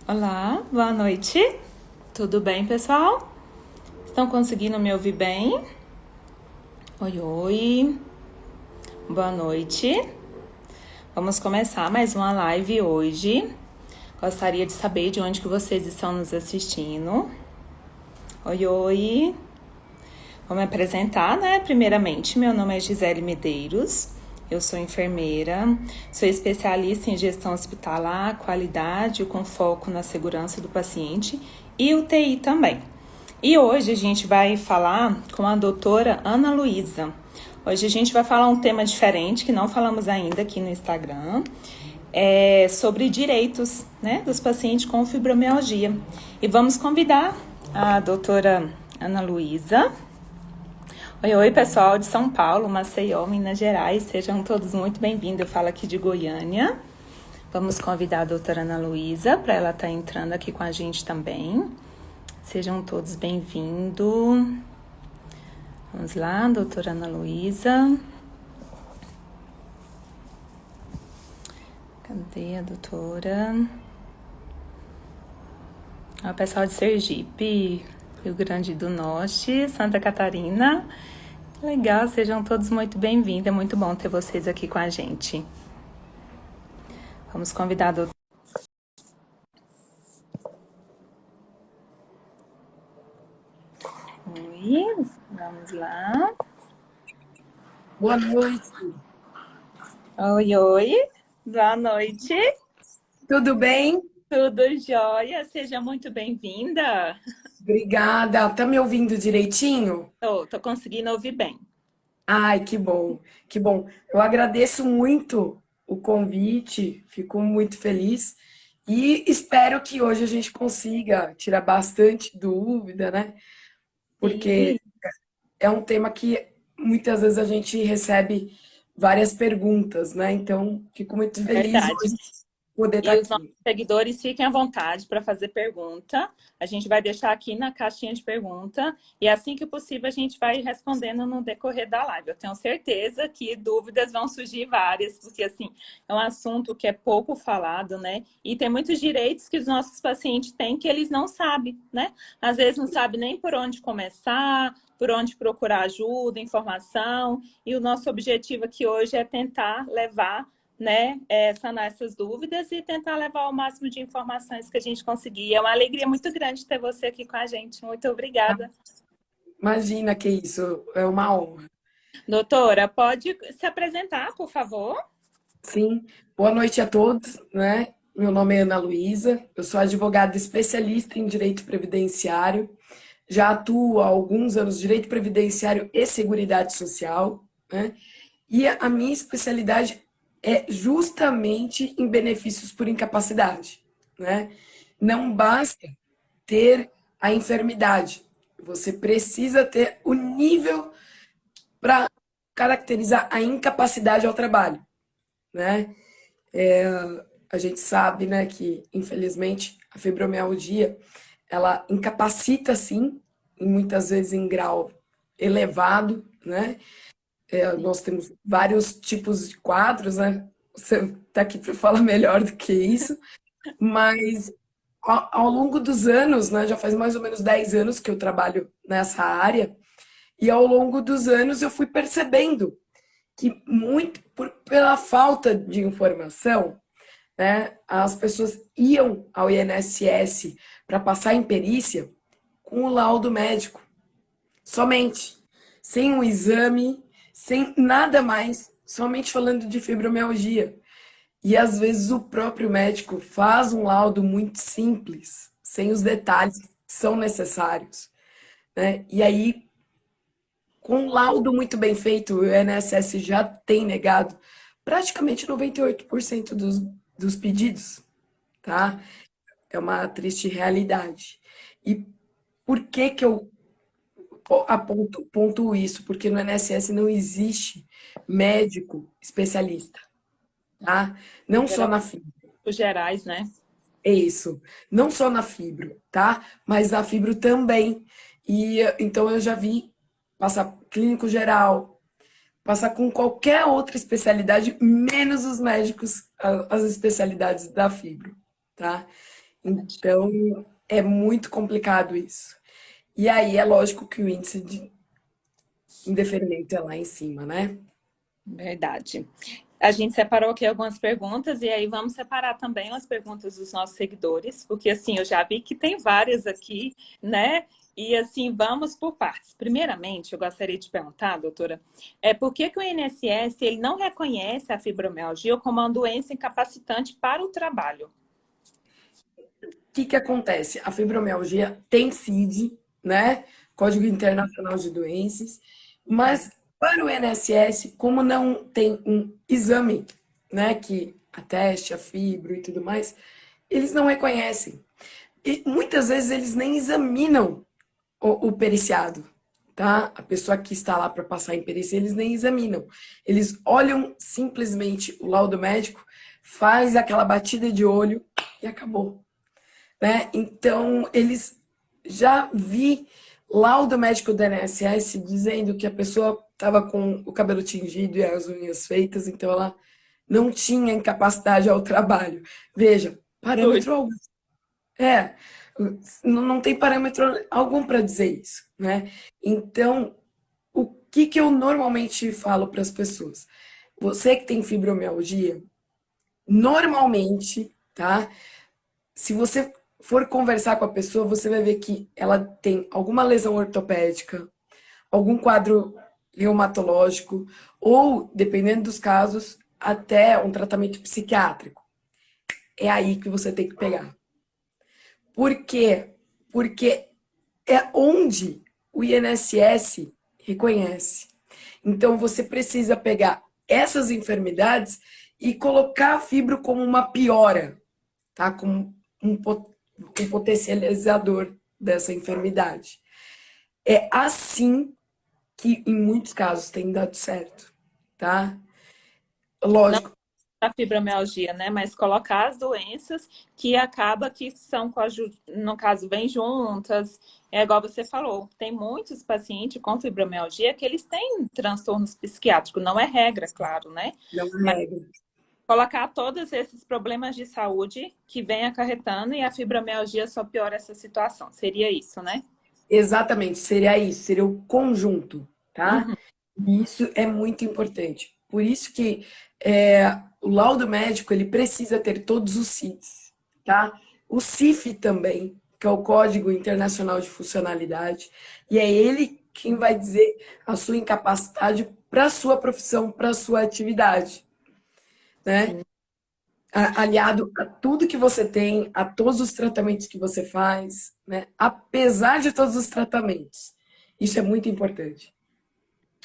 Olá, boa noite. Tudo bem, pessoal? Estão conseguindo me ouvir bem? Oi, oi. Boa noite. Vamos começar mais uma live hoje. Gostaria de saber de onde que vocês estão nos assistindo. Oi, oi. Vou me apresentar, né? Primeiramente, meu nome é Gisele Medeiros. Eu sou enfermeira, sou especialista em gestão hospitalar, qualidade, com foco na segurança do paciente e UTI também. E hoje a gente vai falar com a doutora Ana Luísa. Hoje a gente vai falar um tema diferente que não falamos ainda aqui no Instagram, sobre direitos, né, dos pacientes com fibromialgia. E vamos convidar a doutora Ana Luísa. Oi, oi, pessoal de São Paulo, Maceió, Minas Gerais, sejam todos muito bem-vindos. Eu falo aqui de Goiânia. Vamos convidar a doutora Ana Luísa para ela estar entrando aqui com a gente também. Sejam todos bem-vindos. Vamos lá, doutora Ana Luísa. Cadê a doutora? O pessoal de Sergipe, Rio Grande do Norte, Santa Catarina. Legal, sejam todos muito bem-vindos. É muito bom ter vocês aqui com a gente. Vamos convidar a doutora. Oi, vamos lá. Boa noite. Oi, oi. Boa noite. Tudo bem? Tudo jóia? Seja muito bem-vinda. Obrigada. Tá me ouvindo direitinho? Tô conseguindo ouvir bem. Ai, que bom, que bom. Eu agradeço muito o convite, fico muito feliz e espero que hoje a gente consiga tirar bastante dúvida, né? Porque Sim, é um tema que muitas vezes a gente recebe várias perguntas, né? Então, fico muito é feliz verdade. hoje de poder estar E os nossos aqui. seguidores fiquem à vontade para fazer pergunta. A gente vai deixar aqui na caixinha de pergunta e assim que possível a gente vai respondendo no decorrer da live. Eu tenho certeza que dúvidas vão surgir várias, porque assim, é um assunto que é pouco falado, né? E tem muitos direitos que os nossos pacientes têm que eles não sabem, né? Às vezes não sabem nem por onde começar, por onde procurar ajuda, informação. E o nosso objetivo aqui hoje é tentar levar, né, sanar essas dúvidas e tentar levar o máximo de informações que a gente conseguir. É uma alegria muito grande ter você aqui com a gente. Muito obrigada. Imagina que isso é uma honra. Doutora, pode se apresentar, por favor? Sim, boa noite a todos, né? Meu nome é Ana Luísa, eu sou advogada especialista em direito previdenciário, já atuo há alguns anos direito previdenciário e seguridade social, né? E a minha especialidade é justamente em benefícios por incapacidade, né? Não basta ter a enfermidade, você precisa ter o nível para caracterizar a incapacidade ao trabalho, né? A gente sabe, né, que infelizmente a fibromialgia ela incapacita sim, e muitas vezes em grau elevado, né? Nós temos vários tipos de quadros, né? Você está aqui para falar melhor do que isso, mas ao longo dos anos, né, já faz mais ou menos 10 anos que eu trabalho nessa área, e ao longo dos anos eu fui percebendo que muito pela falta de informação, né, as pessoas iam ao INSS para passar em perícia com o laudo médico, somente, sem um exame, sem nada mais, somente falando de fibromialgia. E às vezes o próprio médico faz um laudo muito simples, sem os detalhes que são necessários, né? E aí, com um laudo muito bem feito, o INSS já tem negado praticamente 98% dos pedidos, tá? É uma triste realidade. E por que que eu pontuo isso? Porque no INSS não existe médico especialista, tá? Não só na Geralmente, fibro. os gerais, né? É isso. Não só na fibro, tá? Mas na fibro também. E então eu já vi passar clínico geral, passar com qualquer outra especialidade, menos os médicos, as especialidades da fibro, tá? Então, é muito complicado isso. E aí é lógico que o índice de indeferimento é lá em cima, né? Verdade. A gente separou aqui algumas perguntas e aí vamos separar também as perguntas dos nossos seguidores, porque assim, eu já vi que tem várias aqui, né? E assim, vamos por partes. Primeiramente, eu gostaria de perguntar, doutora, por que que o INSS ele não reconhece a fibromialgia como uma doença incapacitante para o trabalho? Que acontece? A fibromialgia tem CID, né? Código Internacional de Doenças, mas para o INSS, como não tem um exame, né, que ateste a fibro e tudo mais, eles não reconhecem. E muitas vezes eles nem examinam o periciado, tá? A pessoa que está lá para passar em perícia, eles nem examinam. Eles olham simplesmente o laudo médico, faz aquela batida de olho e acabou, né? Então, eles já vi laudo médico do INSS dizendo que a pessoa estava com o cabelo tingido e as unhas feitas, então ela não tinha incapacidade ao trabalho. Veja, Ui. parâmetro algum. É, não tem parâmetro algum para dizer isso, né? Então, o que que eu normalmente falo para as pessoas? Você que tem fibromialgia, normalmente, tá? Se você for conversar com a pessoa, você vai ver que ela tem alguma lesão ortopédica, algum quadro reumatológico, ou, dependendo dos casos, até um tratamento psiquiátrico. É aí que você tem que pegar. Por quê? Porque é onde o INSS reconhece. Então, você precisa pegar essas enfermidades e colocar a fibro como uma piora, tá? Como um potencializador dessa enfermidade. É assim que, em muitos casos, tem dado certo, tá? Não Lógico, a fibromialgia, né? Mas colocar as doenças que acaba que são, no caso, vêm juntas. É igual você falou, tem muitos pacientes com fibromialgia que eles têm transtornos psiquiátricos, não é regra, claro, né? não é Mas regra. colocar todos esses problemas de saúde que vem acarretando e a fibromialgia só piora essa situação. Seria isso, né? Exatamente, seria isso, seria o conjunto, tá? Uhum. E isso é muito importante. Por isso que o laudo médico ele precisa ter todos os CIDs, tá? O CIF também, que é o Código Internacional de Funcionalidade, e é ele quem vai dizer a sua incapacidade para a sua profissão, para a sua atividade, né? Sim. Aliado a tudo que você tem, a todos os tratamentos que você faz, né? Apesar de todos os tratamentos. Isso é muito importante.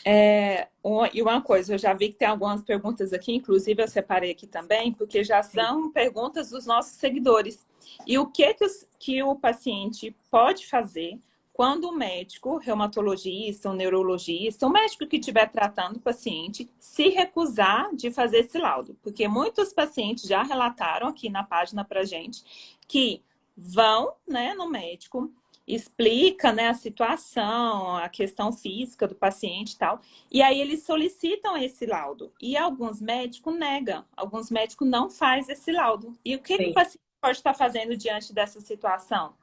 E uma coisa, eu já vi que tem algumas perguntas aqui, inclusive eu separei aqui também, porque já Sim, são perguntas dos nossos seguidores. E o que, que o paciente pode fazer quando o médico, reumatologista, um neurologista, o médico que estiver tratando o paciente, se recusar de fazer esse laudo? Porque muitos pacientes já relataram aqui na página para gente que vão, né, no médico, explica, né, a situação, a questão física do paciente e tal. E aí eles solicitam esse laudo. E alguns médicos negam, alguns médicos não fazem esse laudo. E o que, que o sim. paciente pode estar fazendo diante dessa situação?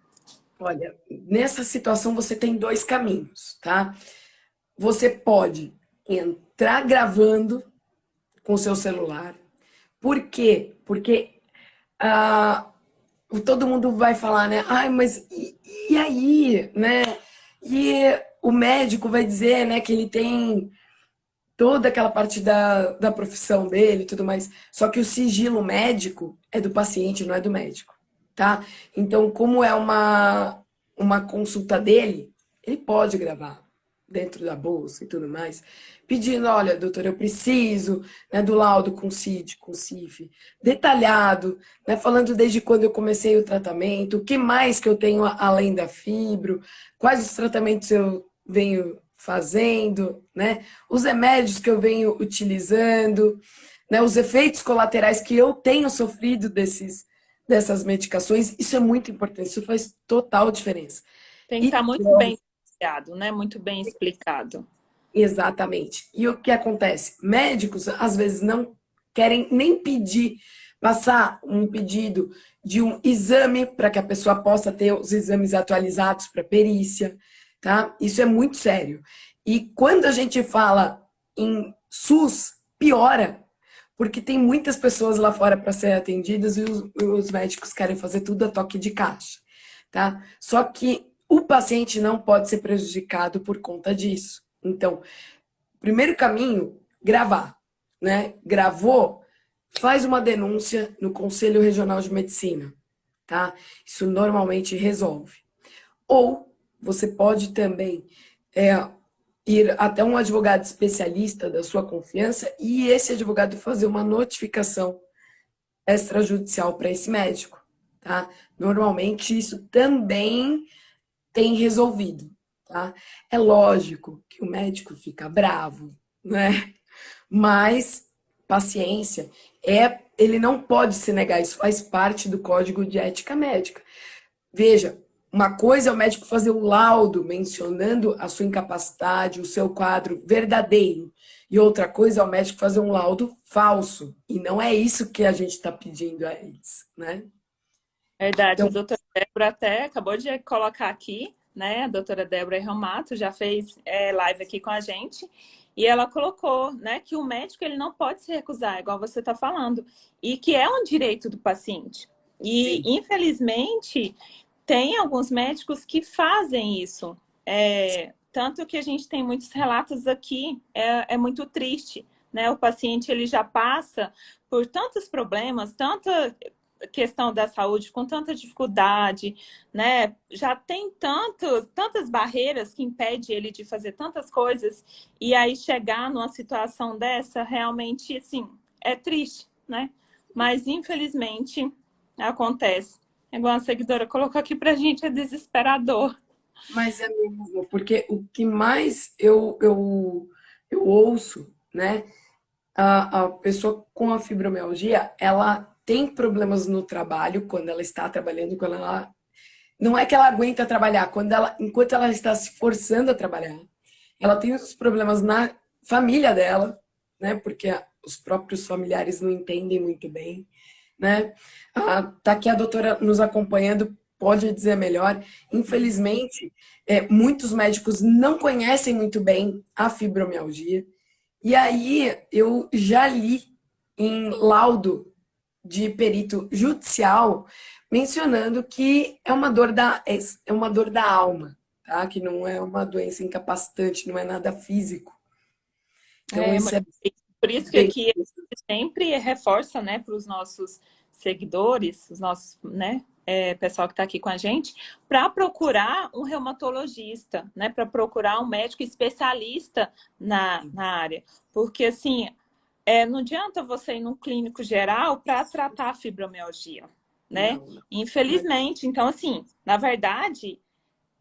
Olha, nessa situação você tem dois caminhos, tá? Você pode entrar gravando com o seu celular. Por quê? Porque ah, todo mundo vai falar, né? Ai, mas e aí, né? E o médico vai dizer, né, que ele tem toda aquela parte da profissão dele e tudo mais. Só que o sigilo médico é do paciente, não é do médico, tá? Então, como é uma consulta dele, ele pode gravar dentro da bolsa e tudo mais, pedindo, olha, doutor, eu preciso, né, do laudo com CID, com CIF, detalhado, né, falando desde quando eu comecei o tratamento, o que mais que eu tenho além da fibro, quais os tratamentos eu venho fazendo, né? Os remédios que eu venho utilizando, né? Os efeitos colaterais que eu tenho sofrido dessas medicações, isso é muito importante, isso faz total diferença. Tem que E estar muito bem explicado, né? Muito bem explicado. exatamente. E o que acontece? Médicos às vezes não querem nem pedir passar um pedido de um exame para que a pessoa possa ter os exames atualizados para perícia, tá? Isso é muito sério. E quando a gente fala em SUS, piora, porque tem muitas pessoas lá fora para serem atendidas e os médicos querem fazer tudo a toque de caixa, tá? Só que o paciente não pode ser prejudicado por conta disso. Então, primeiro caminho, gravar, né? Gravou, faz uma denúncia no Conselho Regional de Medicina, tá? Isso normalmente resolve. Ou você pode também ir até um advogado especialista da sua confiança e esse advogado fazer uma notificação extrajudicial para esse médico, tá? Normalmente isso também tem resolvido, tá? É lógico que o médico fica bravo, né? Mas paciência, ele não pode se negar, isso faz parte do Código de Ética Médica. Veja, uma coisa é o médico fazer um laudo mencionando a sua incapacidade, o seu quadro verdadeiro, e outra coisa é o médico fazer um laudo falso. E não é isso que a gente está pedindo a eles, né? Verdade, a Então, doutora Débora até acabou de colocar aqui, né? A doutora Débora Ramato já fez live aqui com a gente e ela colocou, né, que o médico ele não pode se recusar, igual você está falando, e que é um direito do paciente. E, sim, infelizmente, tem alguns médicos que fazem isso. Tanto que a gente tem muitos relatos aqui, é muito triste, né? O paciente ele já passa por tantos problemas, tanta questão da saúde com tanta dificuldade, né? Já tem tantas barreiras que impedem ele de fazer tantas coisas, e aí chegar numa situação dessa realmente, assim, é triste, né? Mas infelizmente acontece. Igual a seguidora colocou aqui pra gente, é desesperador. mas é mesmo, porque o que mais eu ouço, né? A pessoa com a fibromialgia, ela tem problemas no trabalho, quando ela está trabalhando, quando ela. Não é que ela aguenta trabalhar, enquanto ela está se forçando a trabalhar, ela tem os problemas na família dela, né? Porque os próprios familiares não entendem muito bem, né? Tá aqui a doutora nos acompanhando, pode dizer melhor. Infelizmente, muitos médicos não conhecem muito bem a fibromialgia. E aí eu já li em laudo de perito judicial mencionando que é uma dor da alma, tá? Que não é uma doença incapacitante, não é nada físico. Então É, isso é por isso que bem. aqui a gente sempre reforça, né, para os nossos seguidores, os nossos, né, pessoal que está aqui com a gente, para procurar um reumatologista, né, para procurar um médico especialista na área. Porque, assim, não adianta você ir num clínico geral para tratar a fibromialgia, né? Não, não. Infelizmente. Então, assim, na verdade,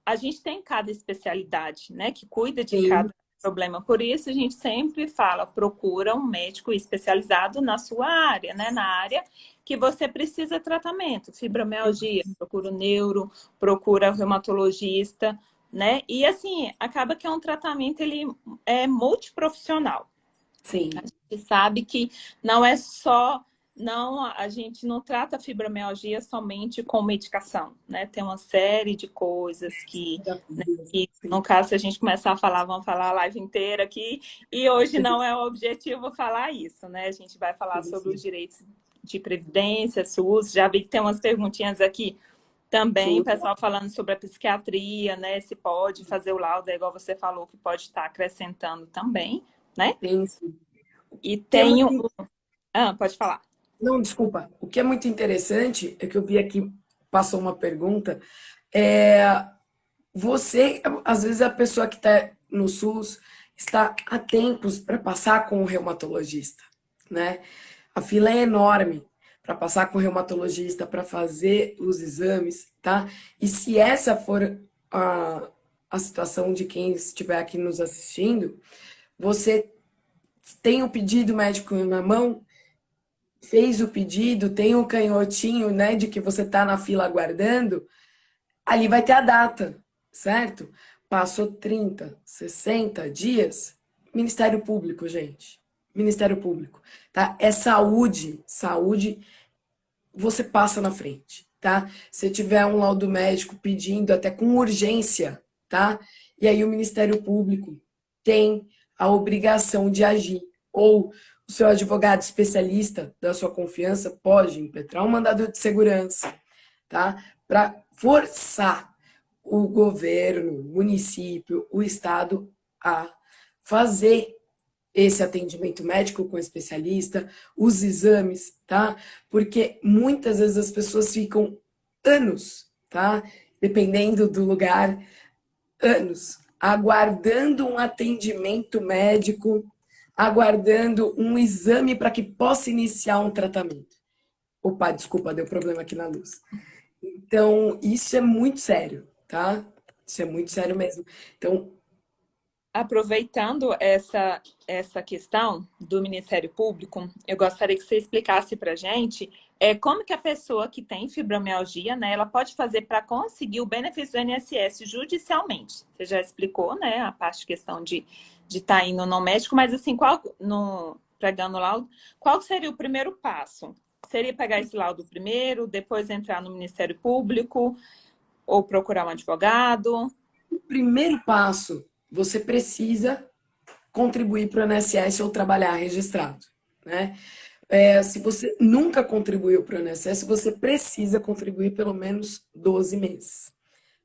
a gente tem cada especialidade, né, que cuida de Sim, cada problema. Por isso, a gente sempre fala, procura um médico especializado na sua área, né, na área que você precisa tratamento. Fibromialgia, procura o neuro, procura o reumatologista, né? E assim, acaba que é um tratamento ele é multiprofissional. A sim. gente sabe que não é só, não, a gente não trata a fibromialgia somente com medicação, né? Tem uma série de coisas que Sim. no caso, se a gente começar a falar, vamos falar a live inteira aqui, e hoje não é o objetivo falar isso, né? A gente vai falar Sim, sobre os sim. direitos de previdência, SUS, já vi que tem umas perguntinhas aqui também, Sim, pessoal falando sobre a psiquiatria, né? Se pode fazer o laudo, é igual você falou, que pode estar acrescentando também, né? sim. E Que é tem muito. o... Ah, pode falar. Não, desculpa. O que é muito interessante é que eu vi aqui, passou uma pergunta. É, você, às vezes, a pessoa que está no SUS está há tempos para passar com o reumatologista, né? A fila é enorme para passar com o reumatologista, para fazer os exames, tá? E se essa for a situação de quem estiver aqui nos assistindo, você tem o pedido médico na mão, fez o pedido, tem o canhotinho, né, de que você está na fila aguardando, ali vai ter a data, certo? Passou 30, 60 dias, Ministério Público, gente. Ministério Público, tá? É saúde. Saúde você passa na frente, tá? Se tiver um laudo médico pedindo até com urgência, tá? E aí o Ministério Público tem a obrigação de agir. Ou o seu advogado especialista da sua confiança pode impetrar um mandado de segurança, tá? Para forçar o governo, o município, o estado a fazer esse atendimento médico com especialista, os exames, tá? Porque muitas vezes as pessoas ficam anos, tá? Dependendo do lugar, anos, aguardando um atendimento médico, aguardando um exame para que possa iniciar um tratamento. Opa, desculpa, deu problema aqui na luz. Então, isso é muito sério, tá? Isso é muito sério mesmo. Então, Aproveitando essa questão do Ministério Público, eu gostaria que você explicasse para a gente como que a pessoa que tem fibromialgia, né, ela pode fazer para conseguir o benefício do INSS judicialmente. Você já explicou, né, a parte de questão de estar indo no médico, mas assim, pegando o laudo, qual seria o primeiro passo? Seria pegar esse laudo primeiro, depois entrar no Ministério Público ou procurar um advogado? o primeiro passo, você precisa contribuir para o INSS ou trabalhar registrado, né? Se você nunca contribuiu para o INSS, você precisa contribuir pelo menos 12 meses,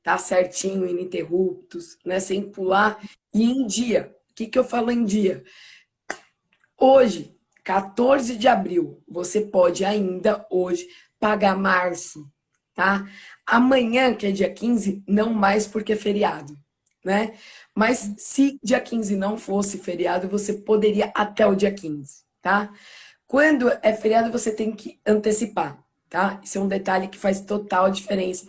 tá certinho, ininterruptos, né? Sem pular e em dia. O que que eu falo em dia? Hoje, 14 de abril, você pode ainda hoje pagar março, tá? Amanhã, que é dia 15, não mais porque é feriado, né? Mas se dia 15 não fosse feriado, você poderia até o dia 15, tá? Quando é feriado, você tem que antecipar, tá? Isso é um detalhe que faz total diferença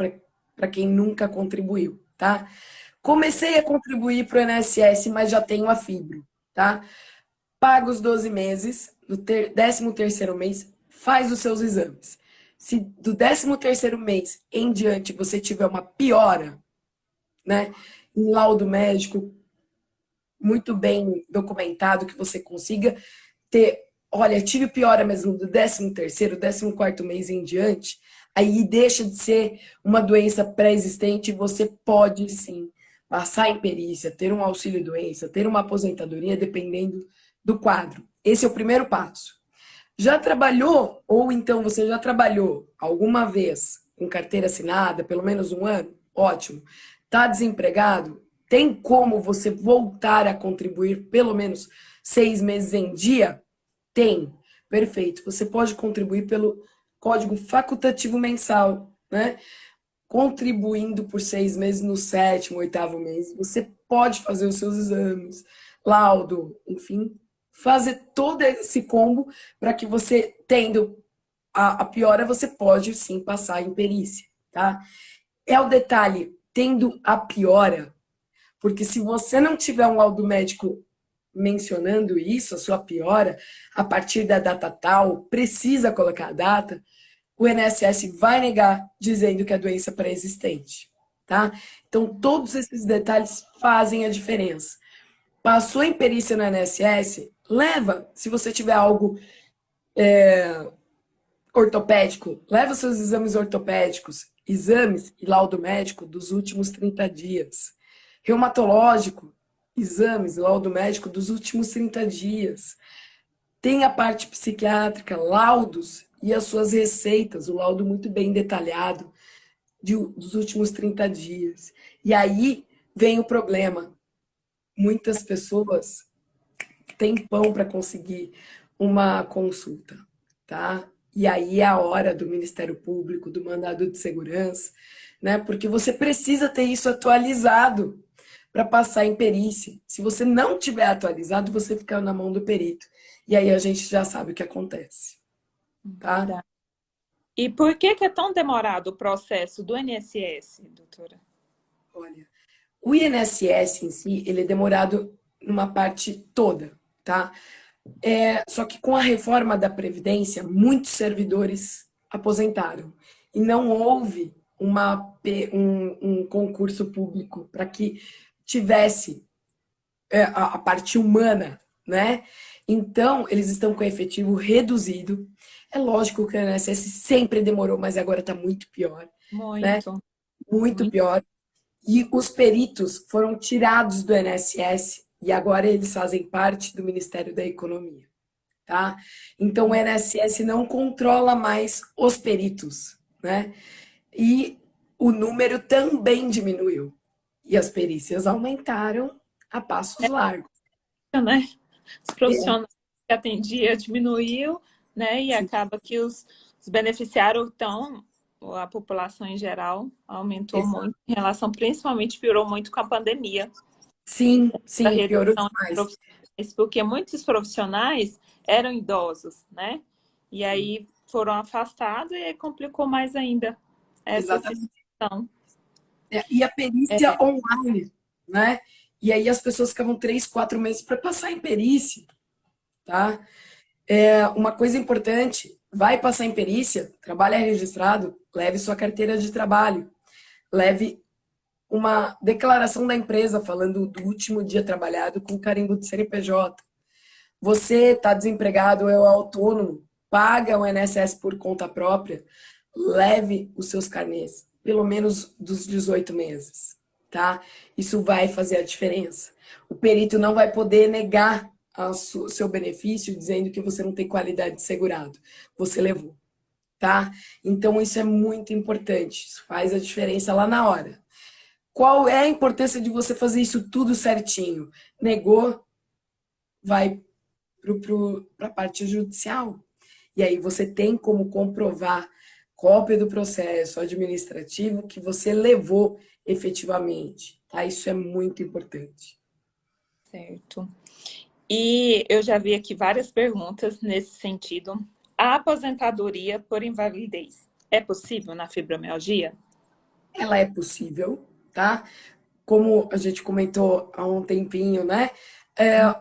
para quem nunca contribuiu, tá? Comecei a contribuir para o INSS, mas já tenho a fibro, tá? Paga os 12 meses, no 13º mês, faz os seus exames. Se do 13º mês em diante você tiver uma piora, né, em laudo médico muito bem documentado, que você consiga ter, olha, tive piora mesmo do 13º, 14º mês em diante, aí deixa de ser uma doença pré-existente, você pode sim passar em perícia, ter um auxílio-doença, ter uma aposentadoria, dependendo do quadro. Esse é o primeiro passo. Já trabalhou, ou então você já trabalhou alguma vez com carteira assinada, pelo menos um ano? Ótimo. Está desempregado? Tem como você voltar a contribuir pelo menos 6 meses em dia? Tem. Perfeito. Você pode contribuir pelo código facultativo mensal, né? Contribuindo por 6 meses no sétimo, oitavo mês. Você pode fazer os seus exames, laudo, enfim, fazer todo esse combo para que você, tendo a piora, você pode sim passar em perícia, tá? É o detalhe, tendo a piora, porque se você não tiver um laudo médico mencionando isso, a sua piora, a partir da data tal, precisa colocar a data, o INSS vai negar, dizendo que a doença é pré-existente, tá? Então, todos esses detalhes fazem a diferença. Passou em perícia no INSS, leva, se você tiver algo ortopédico, leva seus exames ortopédicos, exames e laudo médico dos últimos 30 dias. Reumatológico, exames e laudo médico dos últimos 30 dias. Tem a parte psiquiátrica, laudos e as suas receitas, o laudo muito bem detalhado dos últimos 30 dias. E aí vem o problema. Muitas pessoas têm pão para conseguir uma consulta, tá? E aí é a hora do Ministério Público, do mandado de segurança, né? Porque você precisa ter isso atualizado para passar em perícia. Se você não tiver atualizado, você fica na mão do perito. E aí a gente já sabe o que acontece, tá? Verdade. E por que é tão demorado o processo do INSS, doutora? Olha, o INSS em si, ele é demorado numa parte toda, tá? Só que com a reforma da Previdência, muitos servidores aposentaram. E não houve um concurso público para que tivesse a parte humana, né? Então, eles estão com efetivo reduzido. É lógico que o INSS sempre demorou, mas agora está muito pior, né? Muito, Muito muito. pior. E os peritos foram tirados do INSS e agora eles fazem parte do Ministério da Economia, tá? Então, o INSS não controla mais os peritos, né? E o número também diminuiu. E as perícias aumentaram a passos largos. Né? Os É, profissionais que atendia diminuiu, né? E acaba que os beneficiários estão, a população em geral aumentou exato. muito em relação, principalmente piorou muito com a pandemia, Sim, da sim, piorou redução de demais. profissionais, porque muitos profissionais eram idosos, né? E aí foram afastados e aí complicou mais ainda essa Exatamente. situação. E a perícia online, né? E aí as pessoas ficavam 3, 4 meses para passar em perícia, tá? Uma coisa importante, vai passar em perícia, trabalho é registrado, leve sua carteira de trabalho, leve uma declaração da empresa falando do último dia trabalhado com carimbo de CNPJ. Você está desempregado ou é autônomo, paga o INSS por conta própria, leve os seus carnês, pelo menos dos 18 meses, tá? Isso vai fazer a diferença. O perito não vai poder negar o seu benefício dizendo que você não tem qualidade de segurado. Você levou, tá? Então isso é muito importante. Isso faz a diferença lá na hora. Qual é a importância de você fazer isso tudo certinho? Negou, vai para a parte judicial. E aí você tem como comprovar cópia do processo administrativo que você levou efetivamente. Tá? Isso é muito importante. Certo. E eu já vi aqui várias perguntas nesse sentido. A aposentadoria por invalidez é possível na fibromialgia? Ela é possível, tá? Como a gente comentou há um tempinho, né?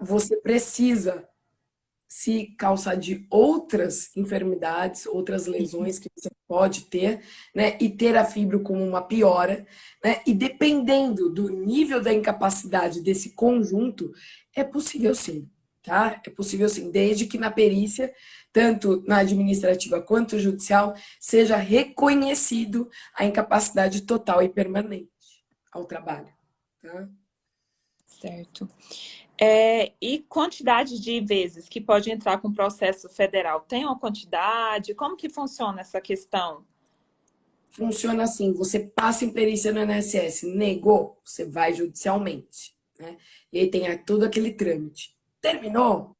Você precisa se calçar de outras enfermidades, outras lesões que você pode ter, né? E ter a fibro como uma piora, né? E dependendo do nível da incapacidade desse conjunto, é possível sim, tá? É possível sim, desde que na perícia, tanto na administrativa quanto judicial, seja reconhecido a incapacidade total e permanente ao trabalho, tá? Certo. E quantidade de vezes que pode entrar com processo federal? Tem uma quantidade? Como que funciona essa questão? Funciona assim, você passa em perícia no INSS, negou, você vai judicialmente, né? E aí tem todo aquele trâmite. Terminou,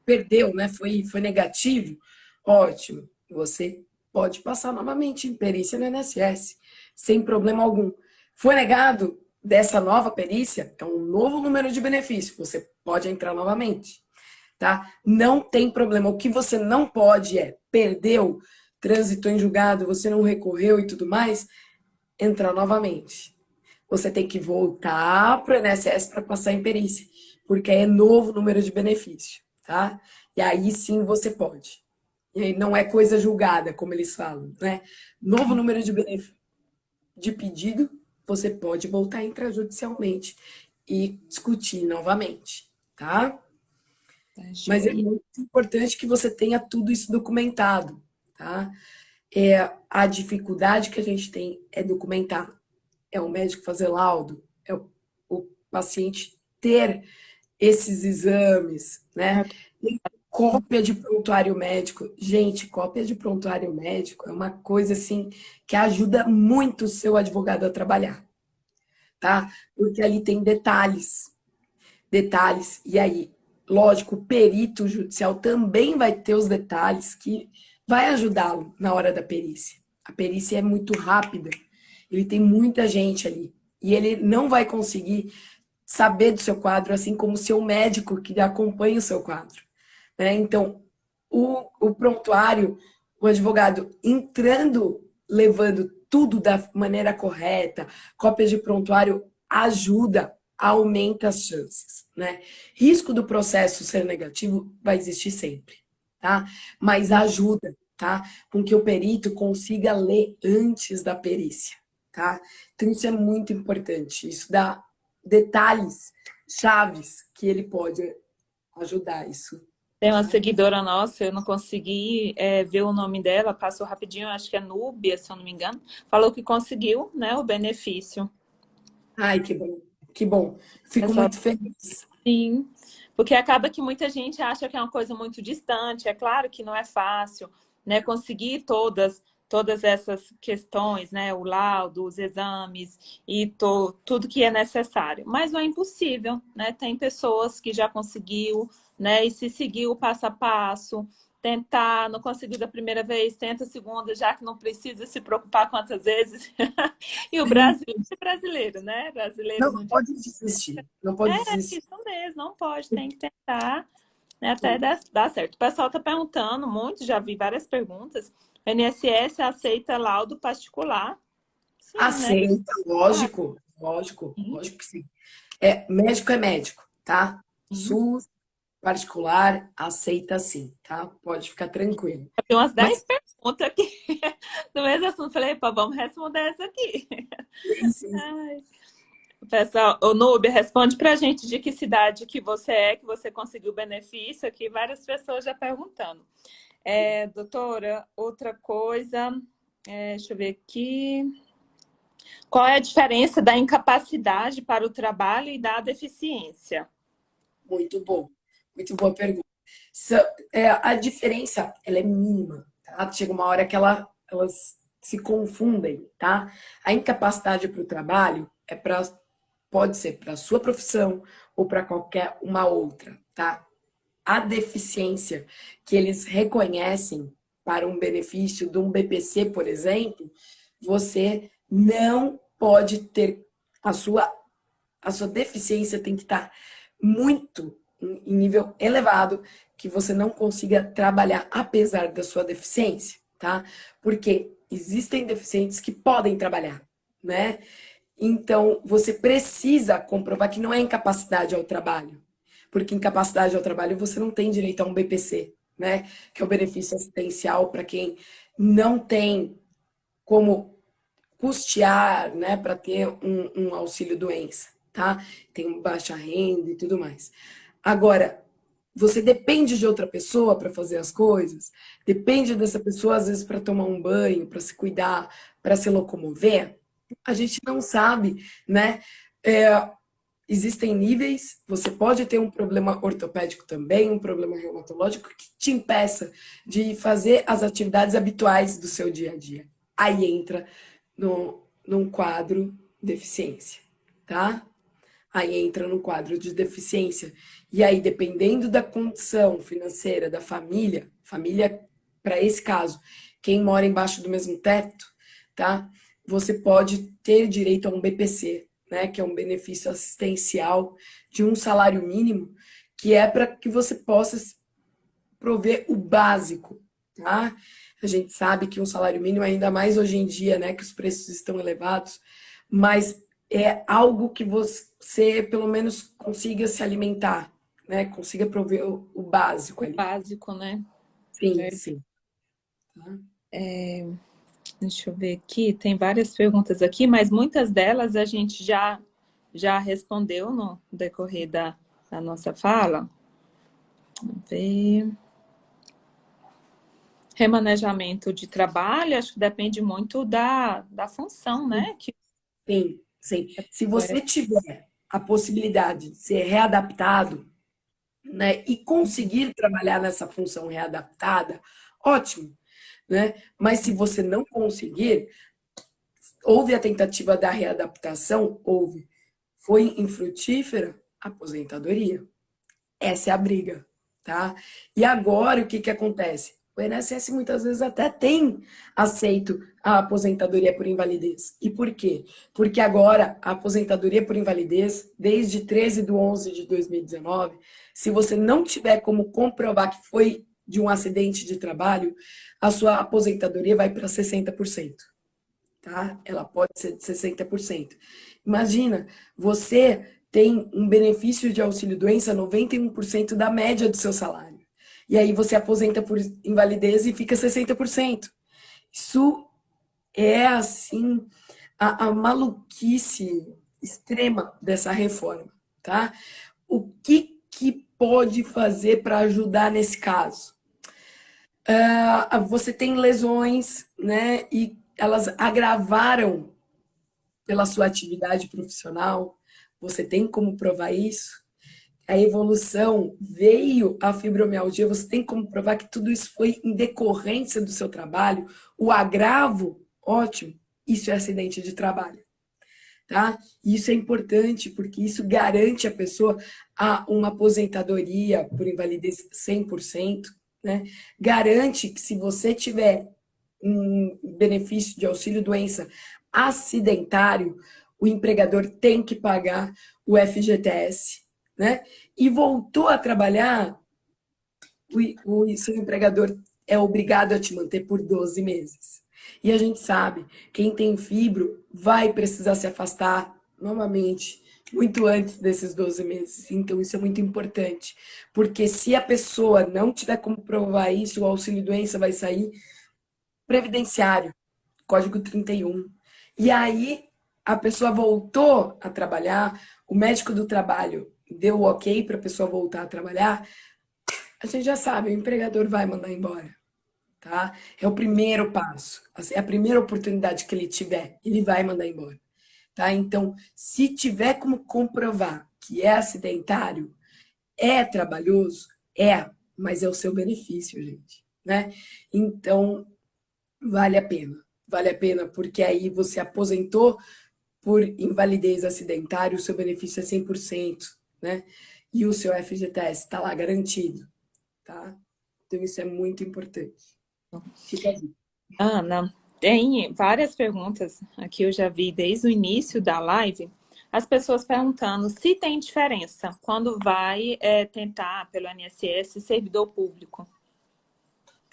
perdeu, né? Foi negativo, ótimo. Você pode passar novamente em perícia no INSS, sem problema algum. Foi negado dessa nova perícia, é um novo número de benefício, você pode entrar novamente, tá? Não tem problema. O que você não pode perdeu, trânsito em julgado, você não recorreu e tudo mais, entrar novamente. Você tem que voltar para o INSS para passar em perícia, porque é novo número de benefício, tá? E aí sim você pode. E aí não é coisa julgada, como eles falam, né? Novo número de pedido, você pode voltar a entrar judicialmente e discutir novamente, tá? Tá Mas é joia. muito importante que você tenha tudo isso documentado, tá? A dificuldade que a gente tem é documentar. É o médico fazer laudo, é o paciente ter esses exames, né? E cópia de prontuário médico. Gente, cópia de prontuário médico é uma coisa assim que ajuda muito o seu advogado a trabalhar, tá? Porque ali tem detalhes. E aí, lógico, o perito judicial também vai ter os detalhes que vai ajudá-lo na hora da perícia. A perícia é muito rápida, ele tem muita gente ali. E ele não vai conseguir saber do seu quadro, assim como o seu médico que acompanha o seu quadro, né? Então, o prontuário, o advogado entrando, levando tudo da maneira correta, cópias de prontuário ajuda, aumenta as chances, né? Risco do processo ser negativo vai existir sempre, tá? Mas ajuda, tá? Com que o perito consiga ler antes da perícia, tá? Então isso é muito importante, isso dá detalhes chaves que ele pode ajudar isso. Tem uma seguidora nossa, eu não consegui ver o nome dela, passou rapidinho, acho que é Núbia, se eu não me engano. Falou que conseguiu, né, o benefício. Ai, que bom, que bom. Fico Pessoal, muito feliz. sim, porque acaba que muita gente acha que é uma coisa muito distante. É claro que não é fácil, né, conseguir todas essas questões, né, o laudo, os exames e tudo que é necessário. Mas não é impossível, né? Tem pessoas que já conseguiu, né, e se seguir o passo a passo, tentar, não conseguiu da primeira vez, tenta a segunda, já que não precisa se preocupar quantas vezes. E o Brasil é brasileiro, né? Brasileiro Não não pode desistir, não pode desistir. isso mesmo, não pode, tem que tentar, né, até dar certo. O pessoal está perguntando muito, já vi várias perguntas. O INSS aceita laudo particular? Sim, né? Aceita, Claro. lógico, lógico, lógico que sim. É médico, tá? Sim. SUS particular aceita sim, tá? Pode ficar tranquilo. Tem umas 10 Mas perguntas aqui no mesmo assunto. Falei, pá, vamos responder essa aqui. sim, sim. Ai. Pessoal, o Núbia, responde pra gente de que cidade que você é, que você conseguiu benefício aqui. Várias pessoas já perguntando. Doutora, outra coisa, deixa eu ver aqui. Qual é a diferença da incapacidade para o trabalho e da deficiência? Muito bom, muito boa pergunta. A diferença, ela é mínima, tá? Chega uma hora que elas se confundem, tá? A incapacidade para o trabalho pode ser para a sua profissão ou para qualquer uma outra, tá? A deficiência que eles reconhecem para um benefício de um BPC, por exemplo, você não pode ter a sua a sua deficiência tem que estar muito em nível elevado que você não consiga trabalhar apesar da sua deficiência, tá? Porque existem deficientes que podem trabalhar, né? Então, você precisa comprovar que não é incapacidade ao trabalho, porque incapacidade ao trabalho você não tem direito a um BPC, né? Que é o benefício assistencial para quem não tem como custear, né, para ter um auxílio doença, tá? Tem baixa renda e tudo mais. Agora, você depende de outra pessoa para fazer as coisas, depende dessa pessoa às vezes para tomar um banho, para se cuidar, para se locomover. A gente não sabe, né? É, existem níveis, você pode ter um problema ortopédico também, um problema reumatológico que te impeça de fazer as atividades habituais do seu dia a dia. Aí entra num quadro deficiência, tá? Aí entra no quadro de deficiência. E aí, dependendo da condição financeira da família, para esse caso, quem mora embaixo do mesmo teto, tá? Você pode ter direito a um BPC, né? Que é um benefício assistencial de um salário mínimo, que é para que você possa prover o básico, tá? A gente sabe que um salário mínimo, ainda mais hoje em dia, né, que os preços estão elevados, mas é algo que você pelo menos consiga se alimentar, né? Consiga prover o básico O ali. básico, né? Sim, É, sim. Tá? deixa eu ver aqui, tem várias perguntas aqui, mas muitas delas a gente já respondeu no decorrer da nossa fala. Vamos ver. Remanejamento de trabalho, acho que depende muito da função, né? Que Sim, sim. Se é você tiver a possibilidade de ser readaptado, né, e conseguir trabalhar nessa função readaptada, ótimo, né? Mas se você não conseguir, houve a tentativa da readaptação, houve. Foi infrutífera, aposentadoria. Essa é a briga, tá? E agora o que que acontece? O INSS muitas vezes até tem aceito a aposentadoria por invalidez. E por quê? Porque agora a aposentadoria por invalidez, desde 13/11/2019, se você não tiver como comprovar que foi de um acidente de trabalho, a sua aposentadoria vai para 60%, tá? Ela pode ser de 60%. Imagina, você tem um benefício de auxílio-doença 91% da média do seu salário. E aí você aposenta por invalidez e fica 60%. Isso é, assim, a maluquice extrema dessa reforma, tá? O que pode fazer para ajudar nesse caso? Você tem lesões, né? E elas agravaram pela sua atividade profissional. Você tem como provar isso? A evolução veio a fibromialgia, você tem como provar que tudo isso foi em decorrência do seu trabalho? O agravo, ótimo, isso é acidente de trabalho, tá? Isso é importante porque isso garante a pessoa a uma aposentadoria por invalidez 100%, né? Garante que se você tiver um benefício de auxílio-doença acidentário, o empregador tem que pagar o FGTS, né? E voltou a trabalhar, o seu empregador é obrigado a te manter por 12 meses. E a gente sabe, quem tem fibro vai precisar se afastar novamente, muito antes desses 12 meses. Então, isso é muito importante. Porque se a pessoa não tiver como provar isso, o auxílio-doença vai sair previdenciário, Código 31. E aí, a pessoa voltou a trabalhar, o médico do trabalho deu o ok para a pessoa voltar a trabalhar, a gente já sabe, o empregador vai mandar embora, tá? É o primeiro passo, é a primeira oportunidade que ele tiver, ele vai mandar embora, tá? Então, se tiver como comprovar que é acidentário, é trabalhoso, mas é o seu benefício, gente, né? Então, vale a pena. Vale a pena porque aí você aposentou por invalidez acidentária, o seu benefício é 100%, né? E o seu FGTS está lá garantido, tá? Então isso é muito importante. Fica a dica. Ana, tem várias perguntas aqui, eu já vi desde o início da live, as pessoas perguntando se tem diferença quando vai tentar pelo INSS servidor público.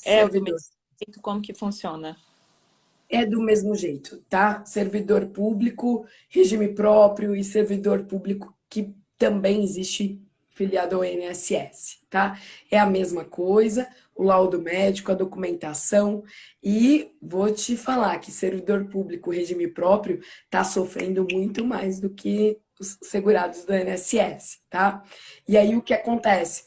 É o do mesmo Servidor. jeito, como que funciona? É do mesmo jeito, tá? Servidor público, regime próprio e servidor público que também existe filiado ao INSS, tá? É a mesma coisa, o laudo médico, a documentação e vou te falar que servidor público, regime próprio, tá sofrendo muito mais do que os segurados do INSS, tá? E aí o que acontece?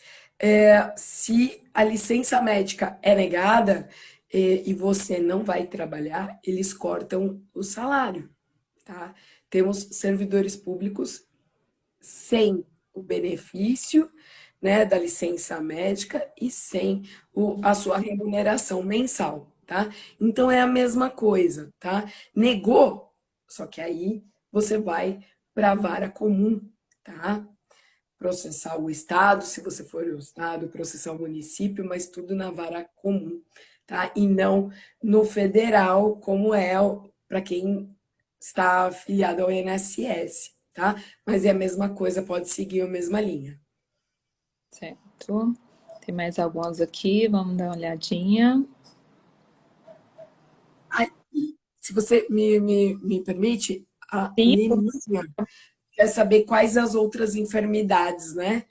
Se a licença médica é negada, e você não vai trabalhar, eles cortam o salário, tá? Temos servidores públicos sem o benefício, né, da licença médica e sem a sua remuneração mensal, tá? Então é a mesma coisa, tá? Negou, só que aí você vai para a vara comum, tá? Processar o Estado, se você for o Estado, processar o município, mas tudo na vara comum, tá? E não no federal, como é para quem está afiliado ao INSS, tá? Mas é a mesma coisa, pode seguir a mesma linha. Certo. Tem mais alguns aqui, vamos dar uma olhadinha. Aí, se você me permite, a Sim. Leninha quer saber quais as outras enfermidades, né?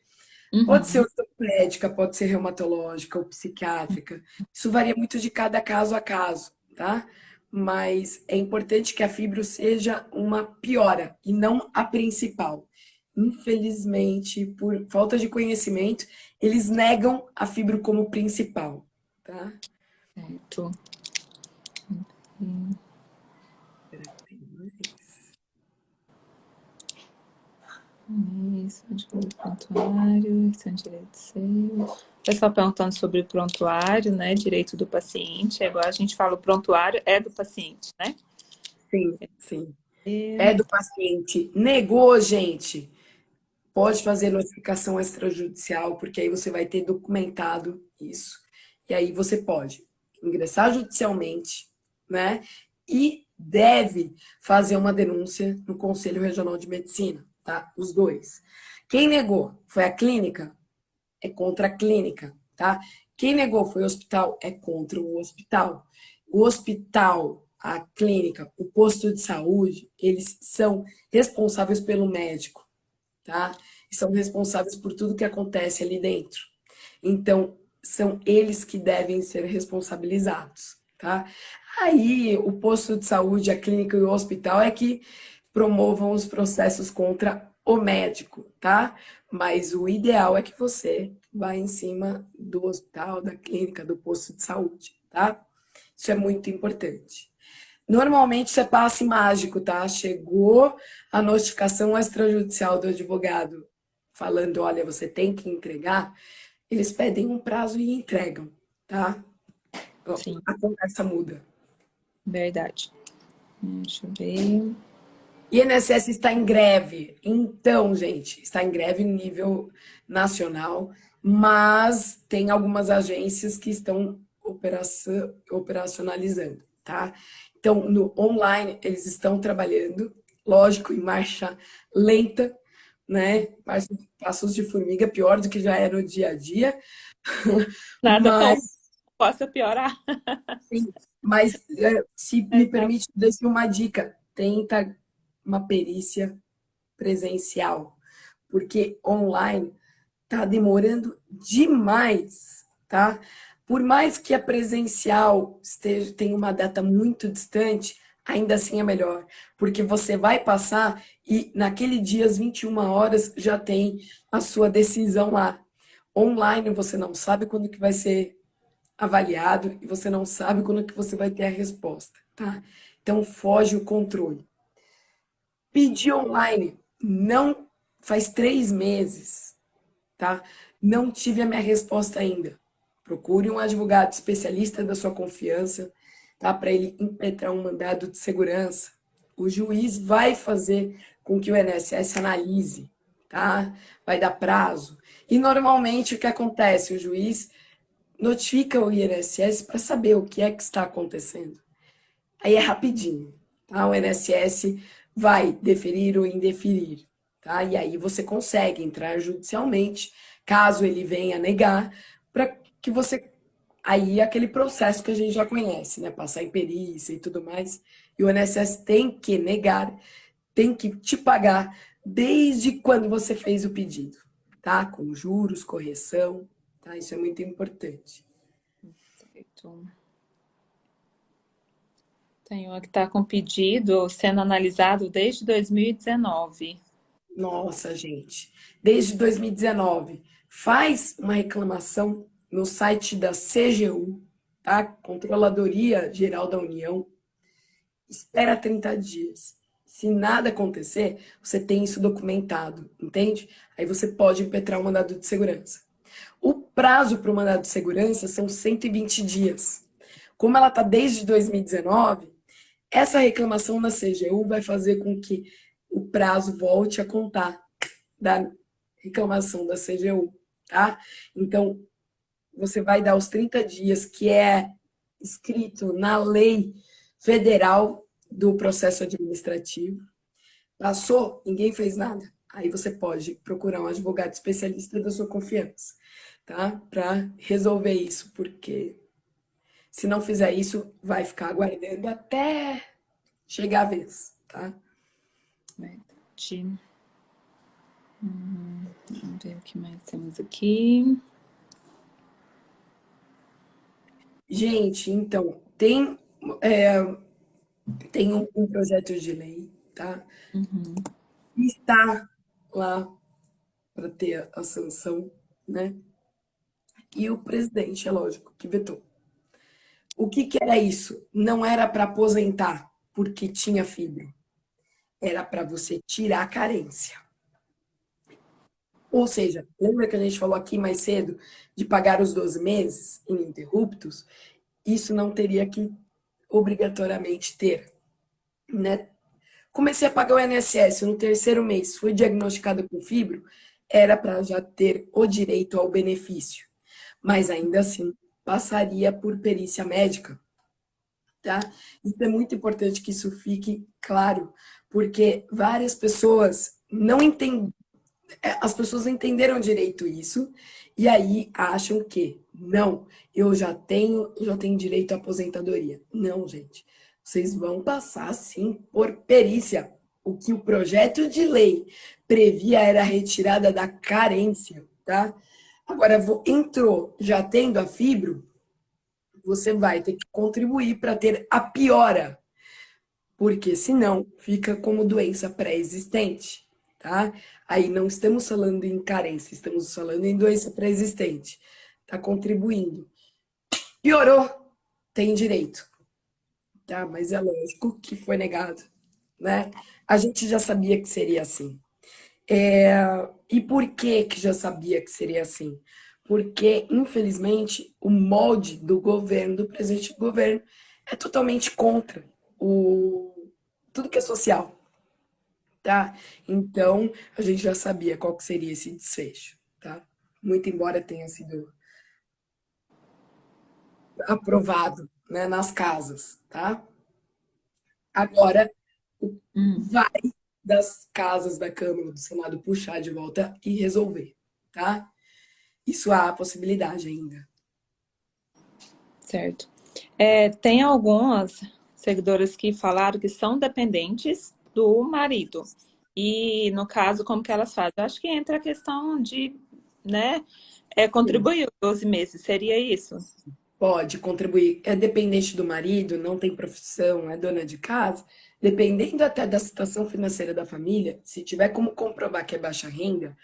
Pode ser Uhum. ortopédica, pode ser reumatológica ou psiquiátrica. Isso varia muito de cada caso a caso, tá? Mas é importante que a fibro seja uma piora e não a principal. Infelizmente, por falta de conhecimento, eles negam a fibro como principal, tá? Certo. Isso, de prontuário, isso é um direito seu. O pessoal perguntando sobre o prontuário, né? Direito do paciente. Agora a gente fala o prontuário é do paciente, né? Sim, sim. E, É do paciente. Negou, gente. Pode fazer notificação extrajudicial, porque aí você vai ter documentado isso. E aí você pode ingressar judicialmente, né? E deve fazer uma denúncia no Conselho Regional de Medicina, tá? Os dois. Quem negou foi a clínica, é contra a clínica, tá? Quem negou foi o hospital, é contra o hospital. O hospital, a clínica, o posto de saúde, eles são responsáveis pelo médico, tá? E são responsáveis por tudo que acontece ali dentro. Então, são eles que devem ser responsabilizados, tá? Aí, o posto de saúde, a clínica e o hospital é que promovam os processos contra o médico, tá? Mas o ideal é que você vá em cima do hospital, da clínica, do posto de saúde, tá? Isso é muito importante. Normalmente isso é passe mágico, tá? Chegou a notificação extrajudicial do advogado falando, olha, você tem que entregar, eles pedem um prazo e entregam, tá? Sim, A conversa muda. verdade. Deixa eu ver. INSS está em greve. Então, gente, está em greve em nível nacional, mas tem algumas agências que estão operacionalizando, tá? Então, no online, eles estão trabalhando, lógico, em marcha lenta, né? Passos de formiga, pior do que já é no dia a dia, Nada tão mas, possa piorar. sim, mas se me Exato. permite, deixa uma dica. Tenta uma perícia presencial, porque online tá demorando demais, tá? Por mais que a presencial esteja tenha uma data muito distante, ainda assim é melhor, porque você vai passar e naquele dia às 21 horas já tem a sua decisão lá. Online você não sabe quando que vai ser avaliado e você não sabe quando que você vai ter a resposta, tá? Então foge o controle. Pedir online, não faz 3 meses, tá? Não tive a minha resposta ainda. Procure um advogado especialista da sua confiança, tá? Para ele impetrar um mandado de segurança. O juiz vai fazer com que o INSS analise, tá? Vai dar prazo. E normalmente o que acontece? O juiz notifica o INSS para saber o que é que está acontecendo. Aí é rapidinho, tá? O INSS vai deferir ou indeferir, tá? E aí você consegue entrar judicialmente, caso ele venha negar, para que você aí é aquele processo que a gente já conhece, né? Passar em perícia e tudo mais. E o INSS tem que negar, tem que te pagar desde quando você fez o pedido, tá? Com juros, correção, tá? Isso é muito importante. Certo. Tem uma que está com pedido sendo analisado desde 2019. Nossa, gente, desde 2019, faz uma reclamação no site da CGU, tá? Controladoria Geral da União, espera 30 dias. Se nada acontecer, você tem isso documentado, entende? Aí você pode impetrar o mandado de segurança. O prazo para o mandado de segurança são 120 dias. Como ela está desde 2019, essa reclamação na CGU vai fazer com que o prazo volte a contar da reclamação da CGU, tá? Então, você vai dar os 30 dias que é escrito na lei federal do processo administrativo. Passou, ninguém fez nada. Aí você pode procurar um advogado especialista da sua confiança, tá? Para resolver isso, porque se não fizer isso, vai ficar aguardando até chegar a vez, tá? Verdade. Vamos ver o que mais temos aqui. Gente, então, tem um projeto de lei, tá? Uhum. Está lá para ter a sanção, né? E o presidente, é lógico, que vetou. O que que era isso? Não era para aposentar porque tinha filho, era para você tirar a carência. Ou seja, lembra que a gente falou aqui mais cedo de pagar os 12 meses ininterruptos? Isso não teria que obrigatoriamente ter, né? Comecei a pagar o INSS no terceiro mês, fui diagnosticada com fibro, era para já ter o direito ao benefício, mas ainda assim passaria por perícia médica, tá? Isso é muito importante que isso fique claro, porque várias pessoas não entendem, as pessoas entenderam direito isso e aí acham que não, eu já tenho direito à aposentadoria. Não, gente. Vocês vão passar sim por perícia. O que o projeto de lei previa era a retirada da carência, tá? Agora entrou já tendo a fibro, você vai ter que contribuir para ter a piora, porque senão fica como doença pré-existente. tá? Aí não estamos falando em carência, estamos falando em doença pré-existente. Está contribuindo. Piorou, tem direito, tá? Mas é lógico que foi negado, né? A gente já sabia que seria assim. E por que que já sabia que seria assim? Porque, infelizmente, o molde do governo, do presente governo, é totalmente contra o tudo que é social, tá? Então, a gente já sabia qual que seria esse desfecho, tá? Muito embora tenha sido aprovado, né, nas casas, tá? Agora, Hum, vai das casas da Câmara do Senado puxar de volta e resolver, tá? Isso há a possibilidade ainda. certo. Tem algumas seguidoras que falaram que são dependentes do marido. E, no caso, como que elas fazem? Eu acho que entra a questão de, né, Sim. contribuir os 12 meses. Seria isso? Pode contribuir. É dependente do marido, não tem profissão, é dona de casa. Dependendo até da situação financeira da família, se tiver como comprovar que é baixa renda,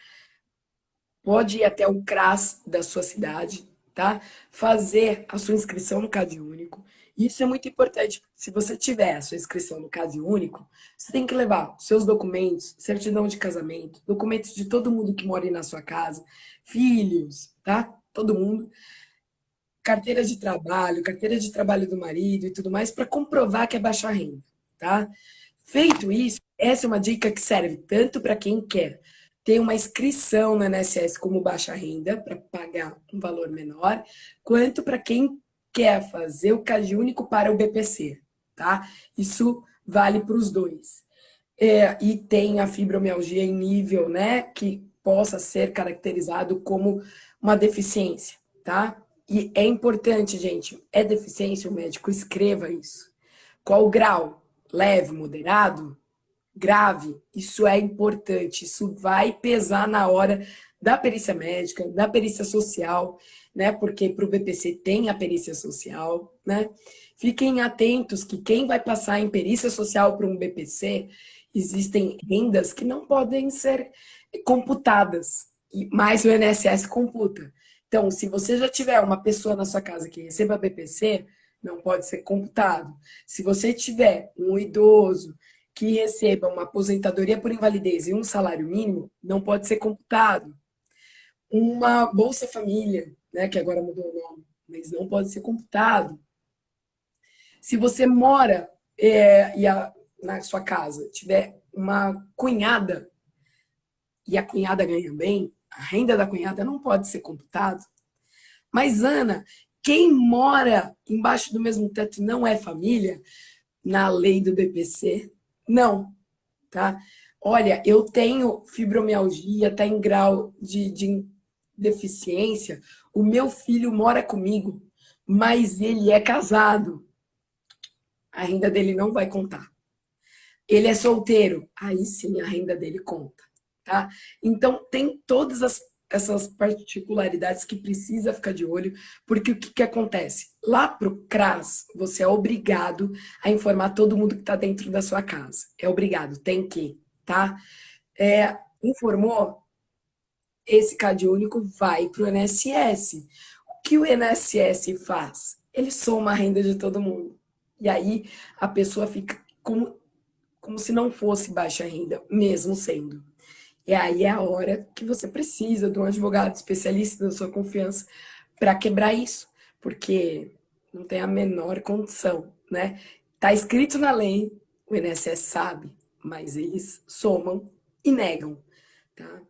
pode ir até o CRAS da sua cidade, tá? Fazer a sua inscrição no Cade Único. Isso é muito importante. Se você tiver a sua inscrição no Cade Único, você tem que levar seus documentos, certidão de casamento, documentos de todo mundo que mora aí na sua casa, filhos, tá? Todo mundo, carteira de trabalho do marido e tudo mais, para comprovar que é baixa renda, tá? Feito isso, essa é uma dica que serve tanto para quem quer ter uma inscrição no INSS como baixa renda, para pagar um valor menor, quanto para quem quer fazer o CAD único para o BPC, tá? Isso vale para os dois. E tem a fibromialgia em nível, né, que possa ser caracterizado como uma deficiência, tá? E é importante, gente, é deficiência, o médico escreva isso. Qual o grau? Leve, moderado? Grave? Isso é importante, isso vai pesar na hora da perícia médica, da perícia social, né? Porque para o BPC tem a perícia social, né? Fiquem atentos que quem vai passar em perícia social para um BPC, existem rendas que não podem ser computadas, mas o INSS computa. Então, se você já tiver uma pessoa na sua casa que receba BPC, não pode ser computado. Se você tiver um idoso que receba uma aposentadoria por invalidez e um salário mínimo, não pode ser computado. Uma Bolsa Família, né, que agora mudou o nome, mas não pode ser computado. Se você mora na sua casa tiver uma cunhada e a cunhada ganha bem, a renda da cunhada não pode ser computado. Mas, Ana, quem mora embaixo do mesmo teto não é família? Na lei do BPC? Não, tá? Olha, eu tenho fibromialgia, tá em grau de deficiência. O meu filho mora comigo, mas ele é casado. A renda dele não vai contar. Ele é solteiro, aí sim a renda dele conta, tá? Então tem todas essas particularidades que precisa ficar de olho, porque o que, que acontece? Lá pro CRAS, você é obrigado a informar todo mundo que está dentro da sua casa. É obrigado, tem que, tá? Informou, esse CAD único vai para o INSS. O que o INSS faz? Ele soma a renda de todo mundo. E aí a pessoa fica como se não fosse baixa renda, mesmo sendo. E aí é a hora que você precisa de um advogado especialista da sua confiança para quebrar isso, porque não tem a menor condição, né? Tá escrito na lei, o INSS sabe, mas eles somam e negam, tá?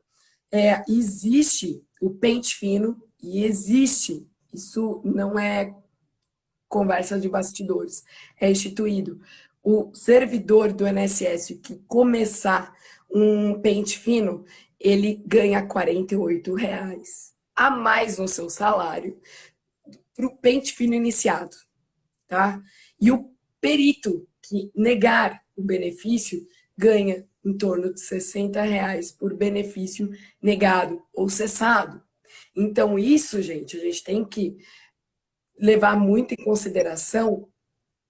Existe o pente fino e existe, isso não é conversa de bastidores, é instituído. O servidor do INSS que começar um pente fino, ele ganha R$ 48 a mais no seu salário para o pente fino iniciado, tá? E o perito que negar o benefício ganha em torno de R$ 60 por benefício negado ou cessado. Então, isso, gente, a gente tem que levar muito em consideração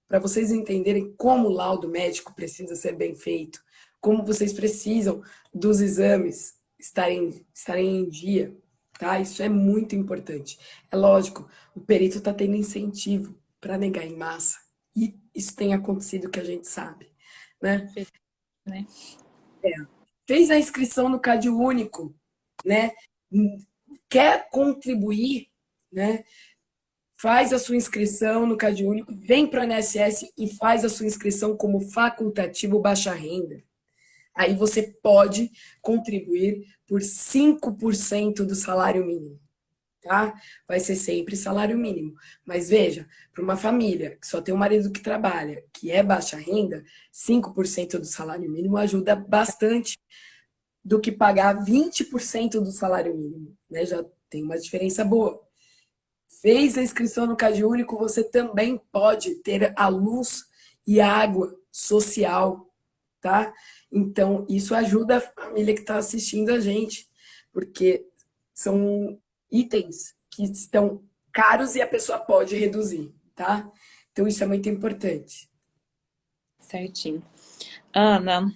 para vocês entenderem como o laudo médico precisa ser bem feito. como vocês precisam dos exames estarem em dia, tá? Isso é muito importante. É lógico, o perito está tendo incentivo para negar em massa. E isso tem acontecido que a gente sabe, né? Né? Fez a inscrição no Cade Único, né? Quer contribuir, né? Faz a sua inscrição no Cade Único, vem para o INSS e faz a sua inscrição como facultativo baixa renda. Aí você pode contribuir por 5% do salário mínimo, tá? Vai ser sempre salário mínimo. Mas veja, para uma família que só tem um marido que trabalha, que é baixa renda, 5% do salário mínimo ajuda bastante do que pagar 20% do salário mínimo, né? Já tem uma diferença boa. Fez a inscrição no Cade Único, você também pode ter a luz e a água social, tá? Então, isso ajuda a família que está assistindo a gente, porque são itens que estão caros e a pessoa pode reduzir, tá? Então, isso é muito importante. Certinho. Ana,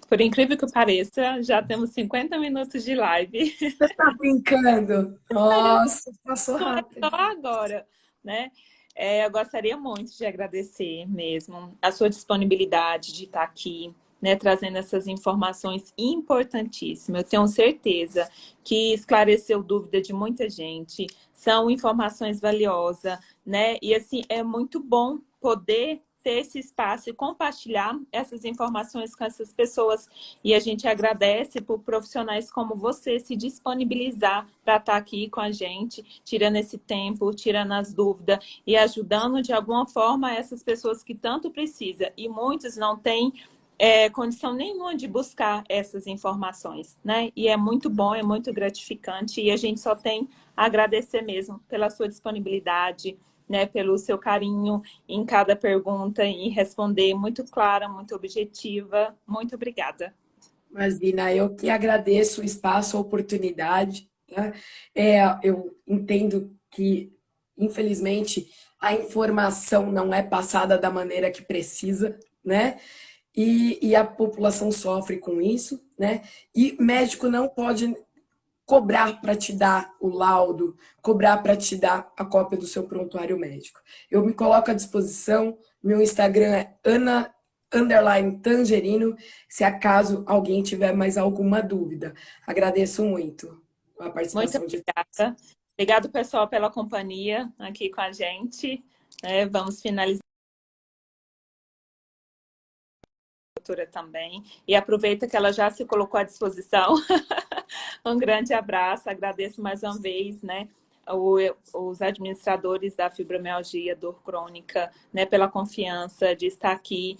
por incrível que pareça, já temos 50 minutos de live. Você tá brincando? Nossa, passou Só rápido. agora, né? Eu gostaria muito de agradecer mesmo a sua disponibilidade de estar aqui, né, trazendo essas informações importantíssimas. Eu tenho certeza que esclareceu dúvida de muita gente, são informações valiosas, né? E assim, é muito bom poder ter esse espaço e compartilhar essas informações com essas pessoas. E a gente agradece por profissionais como você se disponibilizar para estar aqui com a gente, tirando esse tempo, tirando as dúvidas e ajudando de alguma forma essas pessoas que tanto precisam. E muitos não têm condição nenhuma de buscar essas informações, né? E é muito bom, é muito gratificante e a gente só tem a agradecer mesmo pela sua disponibilidade, né? Pelo seu carinho em cada pergunta e responder muito clara, muito objetiva. Muito obrigada. Imagina, eu que agradeço o espaço, a oportunidade, tá? Eu entendo que, infelizmente, a informação não é passada da maneira que precisa, né? E a população sofre com isso, né? E médico não pode cobrar para te dar o laudo, cobrar para te dar a cópia do seu prontuário médico. Eu me coloco à disposição, meu Instagram é Ana_Tangerino, se acaso alguém tiver mais alguma dúvida. Agradeço muito a Muito participação de obrigada. Obrigado, pessoal, pela companhia aqui com a gente. Vamos finalizar a doutora também. E aproveita que ela já se colocou à disposição. Um grande abraço. Agradeço mais uma vez, né? Os administradores da fibromialgia, dor crônica, né, pela confiança de estar aqui,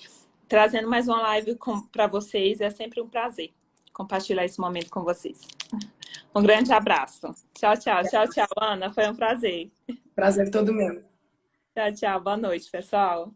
trazendo mais uma live para vocês. É sempre um prazer compartilhar esse momento com vocês. Um grande abraço. Tchau, tchau. Tchau, tchau, Ana. Foi um prazer. prazer todo meu. Tchau, tchau. Boa noite, pessoal.